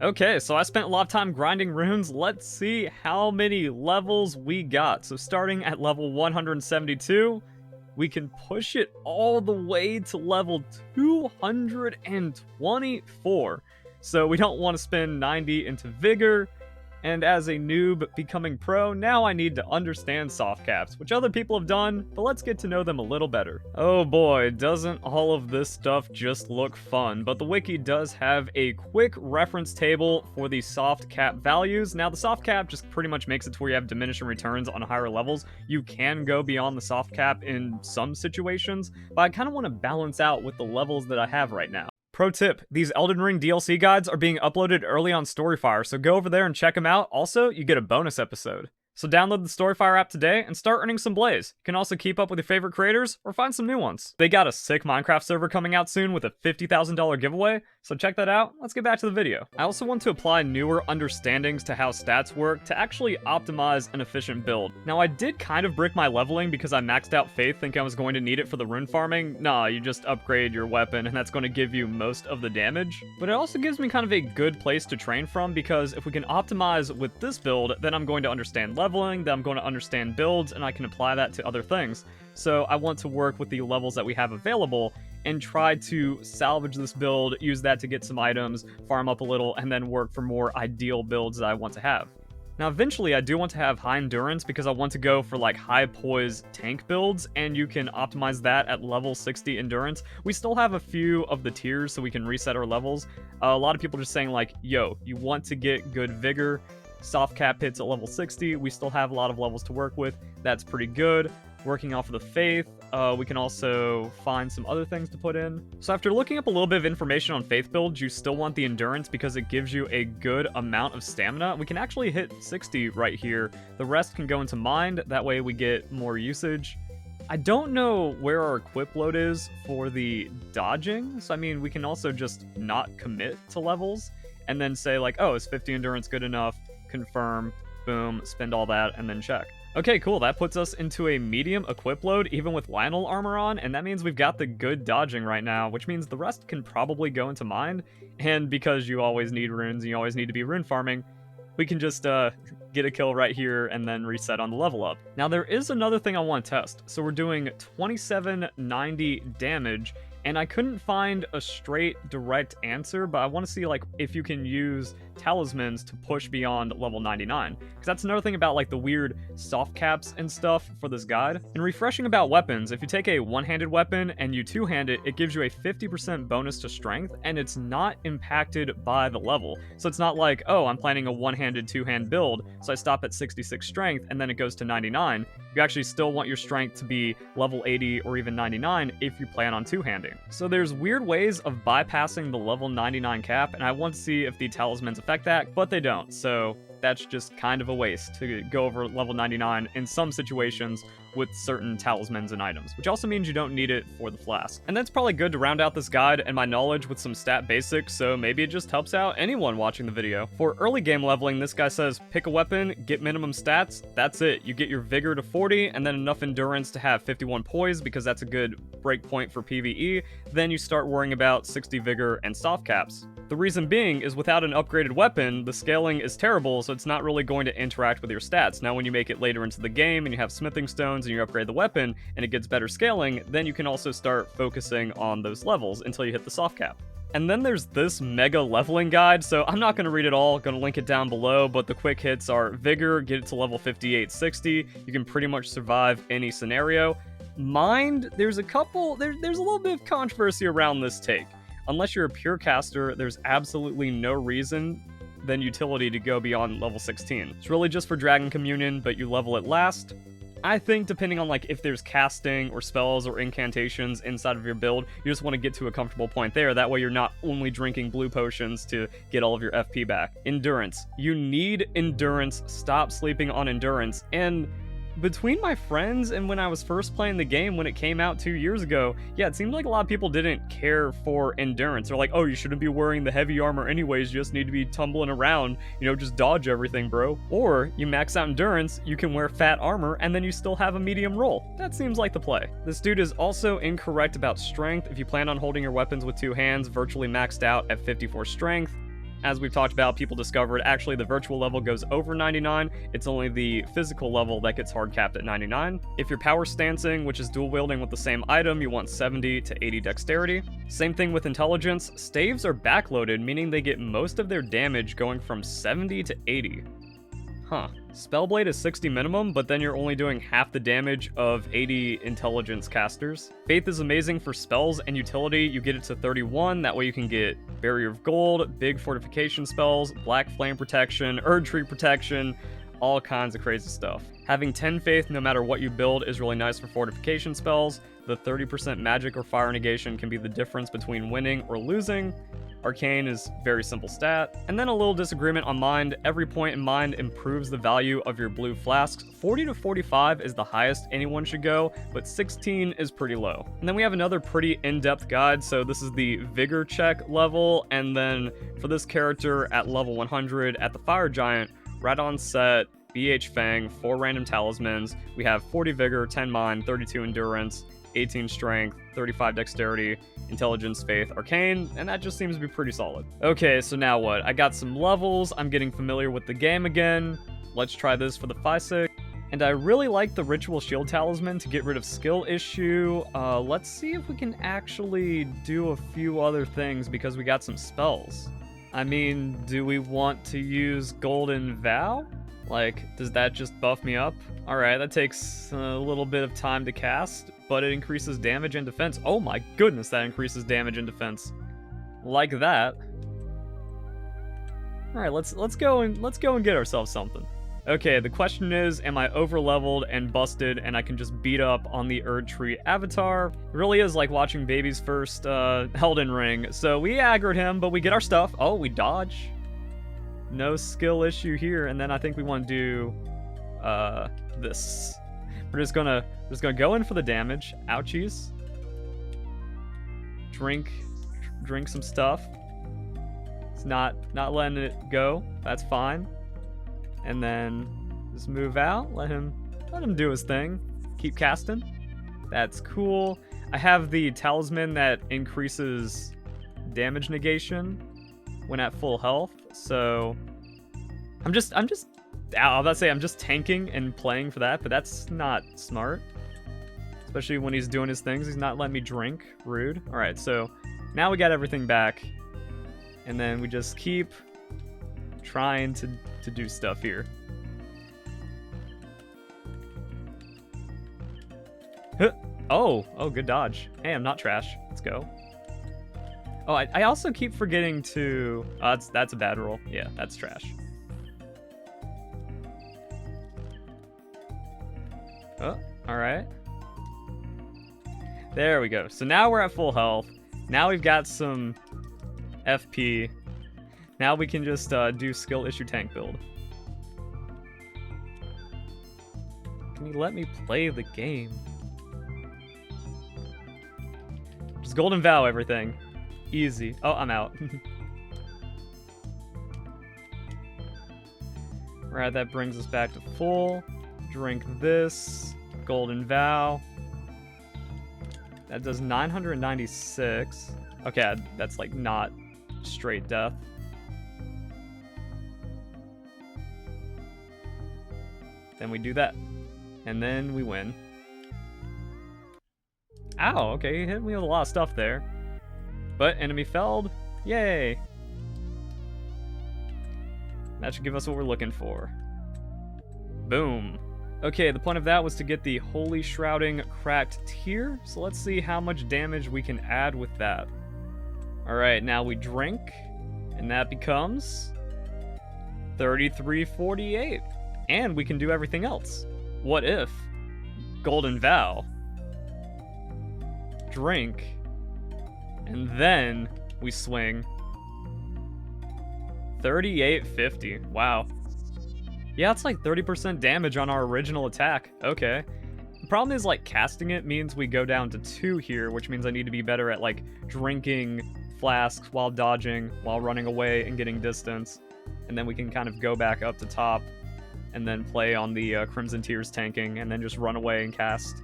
Okay, so I spent a lot of time grinding runes. Let's see how many levels we got. So starting at level 172, we can push it all the way to level 224. So we don't want to spend 90 into Vigor. And as a noob becoming pro, now I need to understand soft caps, which other people have done, but let's get to know them a little better. Oh boy, doesn't all of this stuff just look fun, but the wiki does have a quick reference table for the soft cap values. Now the soft cap just pretty much makes it to where you have diminishing returns on higher levels. You can go beyond the soft cap in some situations, but I kind of want to balance out with the levels that I have right now. Pro tip, these Elden Ring DLC guides are being uploaded early on Storyfire, so go over there and check them out. Also, you get a bonus episode. So download the Storyfire app today and start earning some blaze. You can also keep up with your favorite creators or find some new ones. They got a sick Minecraft server coming out soon with a $50,000 giveaway, so check that out. Let's get back to the video. I also want to apply newer understandings to how stats work to actually optimize an efficient build. Now I did kind of brick my leveling because I maxed out Faith thinking I was going to need it for the rune farming. Nah, you just upgrade your weapon and that's going to give you most of the damage. But it also gives me kind of a good place to train from because if we can optimize with this build, then I'm going to understand leveling, then I'm going to understand builds, and I can apply that to other things. So I want to work with the levels that we have available and try to salvage this build, use that to get some items, farm up a little, and then work for more ideal builds that I want to have. Now eventually I do want to have high endurance because I want to go for like high poise tank builds, and you can optimize that at level 60 endurance. We still have a few of the tiers so we can reset our levels. A lot of people are just saying like, yo, you want to get good vigor, soft cap hits at level 60. We still have a lot of levels to work with. That's pretty good. Working off of the faith, we can also find some other things to put in. So after looking up a little bit of information on faith builds, you still want the endurance because it gives you a good amount of stamina. We can actually hit 60 right here. The rest can go into mind. That way we get more usage. I don't know where our equip load is for the dodging. So I mean, we can also just not commit to levels and then say like, oh, is 50 endurance good enough? Confirm, boom, spend all that, and then check. Okay, cool, that puts us into a medium equip load, even with Lionel armor on, and that means we've got the good dodging right now, which means the rest can probably go into mind, and because you always need runes, and you always need to be rune farming, we can just get a kill right here and then reset on the level up. Now there is another thing I want to test. So we're doing 2790 damage, and I couldn't find a straight direct answer, but I want to see like if you can use talismans to push beyond level 99, because that's another thing about like the weird soft caps and stuff for this guide. And refreshing about weapons, if you take a one-handed weapon and you two-hand it, it gives you a 50% bonus to strength, and it's not impacted by the level. So it's not like, oh, I'm planning a one-handed two-hand build, so I stop at 66 strength and then it goes to 99. You actually still want your strength to be level 80 or even 99 if you plan on two-handing. So there's weird ways of bypassing the level 99 cap, and I want to see if the talismans affect that, but they don't. So that's just kind of a waste to go over level 99 in some situations with certain talismans and items, which also means you don't need it for the flask. And that's probably good to round out this guide and my knowledge with some stat basics, so maybe it just helps out anyone watching the video. For early game leveling, this guy says pick a weapon, get minimum stats, that's it. You get your vigor to 40 and then enough endurance to have 51 poise because that's a good break point for PvE. Then you start worrying about 60 vigor and soft caps. The reason being is without an upgraded weapon, the scaling is terrible, so it's not really going to interact with your stats. Now when you make it later into the game and you have smithing stones and you upgrade the weapon and it gets better scaling, then you can also start focusing on those levels until you hit the soft cap. And then there's this mega leveling guide, so I'm not going to read it all, going to link it down below, but the quick hits are Vigor, get it to level 58-60, you can pretty much survive any scenario. Mind, there's a little bit of controversy around this take. Unless you're a pure caster, there's absolutely no reason than utility to go beyond level 16. It's really just for Dragon Communion, but you level it last. I think depending on like if there's casting or spells or incantations inside of your build, you just want to get to a comfortable point there. That way you're not only drinking blue potions to get all of your FP back. Endurance. You need endurance. Stop sleeping on endurance. And between my friends and when I was first playing the game when it came out 2 years ago, yeah, it seemed like a lot of people didn't care for endurance. They're like, oh, you shouldn't be wearing the heavy armor anyways, you just need to be tumbling around, you know, just dodge everything, bro. Or you max out endurance, you can wear fat armor, and then you still have a medium roll. That seems like the play. This dude is also incorrect about strength. If you plan on holding your weapons with two hands, virtually maxed out at 54 strength, as we've talked about, people discovered actually the virtual level goes over 99. It's only the physical level that gets hard capped at 99. If you're power stancing, which is dual wielding with the same item, you want 70 to 80 dexterity. Same thing with intelligence. Staves are backloaded, meaning they get most of their damage going from 70 to 80. Huh. Spellblade is 60 minimum, but then you're only doing half the damage of 80 intelligence casters. Faith is amazing for spells and utility. You get it to 31, that way you can get Barrier of Gold, big fortification spells, Black Flame Protection, Erdtree Protection, all kinds of crazy stuff. Having 10 Faith no matter what you build is really nice for fortification spells. The 30% magic or fire negation can be the difference between winning or losing. Arcane is very simple stat. And then a little disagreement on Mind. Every point in Mind improves the value of your blue flasks. 40 to 45 is the highest anyone should go, but 16 is pretty low. And then we have another pretty in-depth guide. So this is the Vigor check level. And then for this character at level 100 at the Fire Giant, right on set, BH Fang, 4 random talismans. We have 40 Vigor, 10 Mind, 32 Endurance, 18 Strength, 35 Dexterity, Intelligence, Faith, Arcane, and that just seems to be pretty solid. Okay, so now what? I got some levels, I'm getting familiar with the game again. Let's try this for the Phisig. And I really like the Ritual Shield Talisman to get rid of skill issue. Let's see if we can actually do a few other things because we got some spells. I mean, do we want to use Golden Vow? Like, does that just buff me up? Alright, that takes a little bit of time to cast, but it increases damage and defense. Oh my goodness, that increases damage and defense. Like that. Alright, let's go and get ourselves something. Okay, the question is, am I over-leveled and busted and I can just beat up on the Erdtree avatar? It really is like watching Baby's first Elden Ring. So we aggroed him, but we get our stuff. Oh, we dodge. No skill issue here, and then I think we want to do this. We're just gonna go in for the damage. Ouchies. Drink some stuff. It's not letting it go. That's fine. And then just move out. Let him do his thing. Keep casting. That's cool. I have the talisman that increases damage negation when at full health. So I'm just tanking and playing for that, but that's not smart. Especially when he's doing his things. He's not letting me drink. Rude. Alright, so now we got everything back. And then we just keep trying to do stuff here. Oh, good dodge. Hey, I'm not trash. Let's go. Oh, I also keep forgetting to... that's a bad roll. Yeah, that's trash. Oh, alright. There we go. So now we're at full health. Now we've got some FP. Now we can just do skill issue tank build. Can you let me play the game? Just Golden Vow everything. Easy. Oh, I'm out. Right, that brings us back to full. Drink this. Golden Vow. That does 996. Okay, that's like not straight death. Then we do that. And then we win. Ow, okay, he hit me with a lot of stuff there. But enemy felled. Yay! That should give us what we're looking for. Boom. Okay, the point of that was to get the Holy Shrouding Cracked Tear. So let's see how much damage we can add with that. Alright, now we drink. And that becomes 3348. And we can do everything else. What if Golden Vow, drink, and then we swing 3850. Wow. Yeah, it's like 30% damage on our original attack. Okay. The problem is, like, casting it means we go down to 2 here, which means I need to be better at, like, drinking flasks while dodging, while running away and getting distance. And then we can kind of go back up to top and then play on the Crimson Tears tanking and then just run away and cast.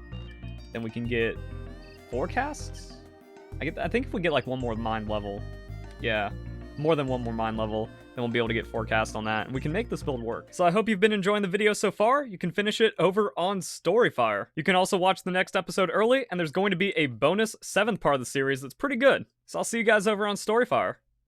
Then we can get 4 casts? I think if we get, like, one more mind level. Yeah. more than one more mine level, then we'll be able to get forecast on that, and we can make this build work. So I hope you've been enjoying the video so far. You can finish it over on Storyfire. You can also watch the next episode early, and there's going to be a bonus 7th part of the series that's pretty good. So I'll see you guys over on Storyfire.